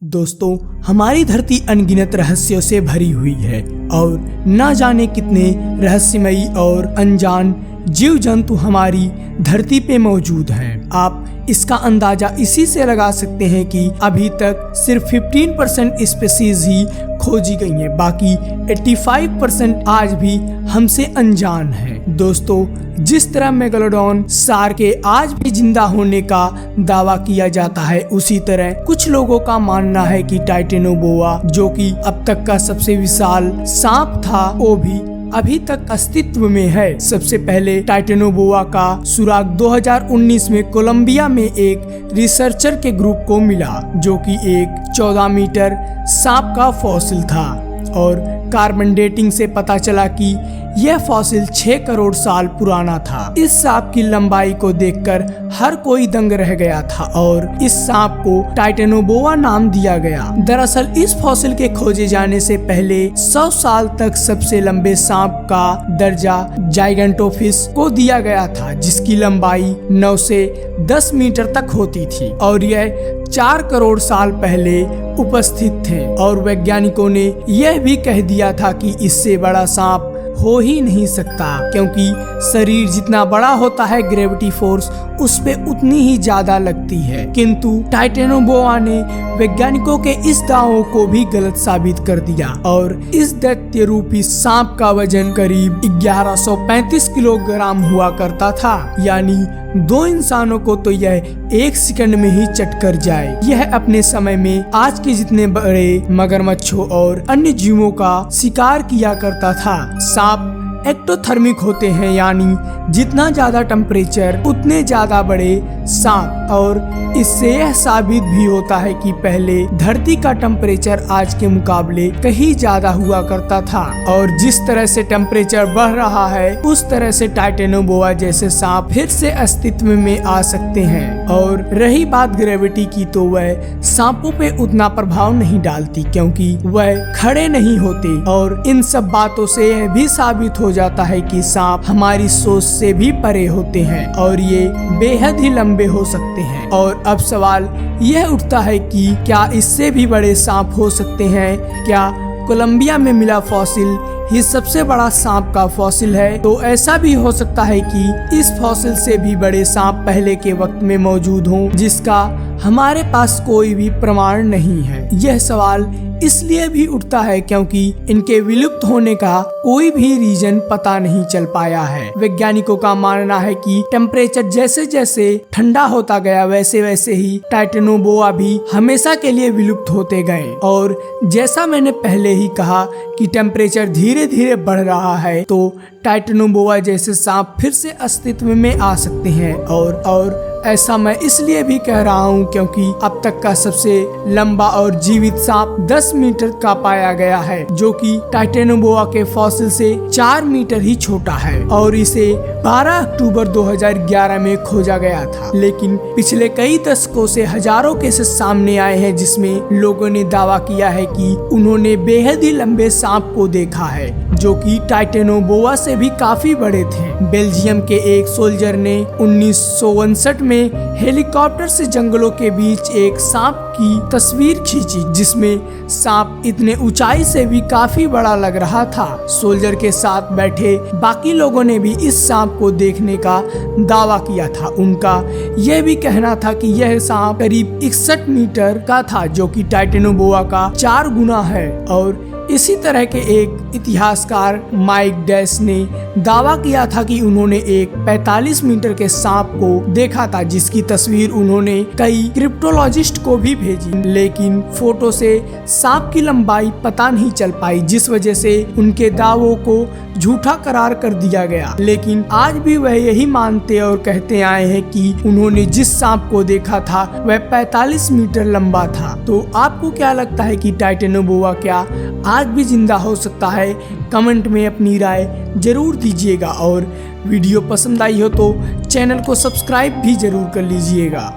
दोस्तों, हमारी धरती अनगिनत रहस्यों से भरी हुई है और न जाने कितने रहस्यमयी और अनजान जीव जंतु हमारी धरती पे मौजूद हैं। आप इसका अंदाजा इसी से लगा सकते हैं कि अभी तक सिर्फ 15% स्पीशीज ही खोजी गई हैं, बाकी 85% आज भी हमसे अनजान है। दोस्तों, जिस तरह मेगालोडॉन शार्क के आज भी जिंदा होने का दावा किया जाता है, उसी तरह कुछ लोगों का मानना है कि टाइटेनोबोआ, जो कि अब तक का सबसे विशाल सांप था, वो भी अभी तक अस्तित्व में है। सबसे पहले टाइटेनोबोआ का सुराग 2019 में कोलंबिया में एक रिसर्चर के ग्रुप को मिला, जो कि एक 14 मीटर सांप का फॉसिल था और कार्बन डेटिंग से पता चला कि यह फॉसिल 6 करोड़ साल पुराना था। इस सांप की लंबाई को देखकर हर कोई दंग रह गया था और इस सांप को टाइटेनोबोआ नाम दिया गया। दरअसल इस फॉसिल के खोजे जाने से पहले 100 साल तक सबसे लंबे सांप का दर्जा जाइगेंटोफिश को दिया गया था, जिसकी लंबाई 9 से 10 मीटर तक होती थी और यह 4 करोड़ साल पहले उपस्थित थे। और वैज्ञानिकों ने यह भी कह दिया था कि इससे बड़ा सांप हो ही नहीं सकता, क्योंकि शरीर जितना बड़ा होता है, ग्रेविटी फोर्स उस पे उतनी ही ज्यादा लगती है। किंतु टाइटेनोबोआ ने वैज्ञानिकों के इस दावों को भी गलत साबित कर दिया और इस दैत्य रूपी सांप का वजन करीब 1135 किलोग्राम हुआ करता था, यानी 2 इंसानों को तो यह 1 सेकंड में ही चट कर जाए। यह अपने समय में आज के जितने बड़े मगरमच्छों और अन्य जीवों का शिकार किया करता था। सांप एक्टोथर्मिक होते हैं, यानी जितना ज्यादा टेम्परेचर उतने ज्यादा बड़े सांप। और इससे यह साबित भी होता है कि पहले धरती का टेम्परेचर आज के मुकाबले कहीं ज्यादा हुआ करता था और जिस तरह से टेम्परेचर बढ़ रहा है, उस तरह से टाइटेनोबोआ जैसे सांप फिर से अस्तित्व में आ सकते हैं। और रही बात ग्रेविटी की, तो वह सांपों पे उतना प्रभाव नहीं डालती, क्योंकि वह खड़े नहीं होते। और इन सब बातों से यह भी साबित हो जाता है कि सांप हमारी सोच से भी परे होते हैं और ये बेहद ही लंबे हो सकते हैं। और अब सवाल यह उठता है कि क्या इससे भी बड़े सांप हो सकते हैं? क्या कोलंबिया में मिला फॉसिल ही सबसे बड़ा सांप का फॉसिल है? तो ऐसा भी हो सकता है कि इस फॉसिल से भी बड़े सांप पहले के वक्त में मौजूद हों, जिसका हमारे पास कोई भी प्रमाण नहीं है। यह सवाल इसलिए भी उठता है क्योंकि इनके विलुप्त होने का कोई भी रीजन पता नहीं चल पाया है। वैज्ञानिकों का मानना है कि टेम्परेचर जैसे जैसे ठंडा होता गया, वैसे वैसे ही टाइटेनोबोआ भी हमेशा के लिए विलुप्त होते गए। और जैसा मैंने पहले ही कहा कि टेम्परेचर धीरे धीरे बढ़ रहा है, तो टाइटेनोबोआ जैसे सांप फिर से अस्तित्व में आ सकते हैं। और ऐसा मैं इसलिए भी कह रहा हूँ क्योंकि अब तक का सबसे लंबा और जीवित सांप 10 मीटर का पाया गया है, जो कि टाइटेनोबोआ के फॉसिल से 4 मीटर ही छोटा है और इसे 12 अक्टूबर 2011 में खोजा गया था। लेकिन पिछले कई दशकों से हजारों केसेस सामने आए हैं जिसमें लोगों ने दावा किया है कि उन्होंने बेहद ही लंबे सांप को देखा है, जो कि टाइटेनोबोआ से भी काफी बड़े थे। बेल्जियम के एक सोल्जर ने 1959 में हेलीकॉप्टर से जंगलों के बीच एक सांप की तस्वीर खींची, जिसमें सांप इतने ऊंचाई से भी काफी बड़ा लग रहा था। सोल्जर के साथ बैठे बाकी लोगों ने भी इस सांप को देखने का दावा किया था। उनका यह भी कहना था कि यह सांप करीब 61 मीटर का था, जो कि टाइटेनोबोआ का 4 गुना है। और इसी तरह के एक इतिहासकार माइक डैश ने दावा किया था कि उन्होंने एक 45 मीटर के सांप को देखा था, जिसकी तस्वीर उन्होंने कई क्रिप्टोलॉजिस्ट को भी भेजी, लेकिन फोटो से सांप की लंबाई पता नहीं चल पाई, जिस वजह से उनके दावों को झूठा करार कर दिया गया। लेकिन आज भी वह यही मानते और कहते आए हैं कि उन्होंने जिस सांप को देखा था वह 45 मीटर लंबा था। तो आपको क्या लगता है कि टाइटेनोबोआ क्या आज भी जिंदा हो सकता है? कमेंट में अपनी राय जरूर दीजिएगा और वीडियो पसंद आई हो तो चैनल को सब्सक्राइब भी जरूर कर लीजिएगा।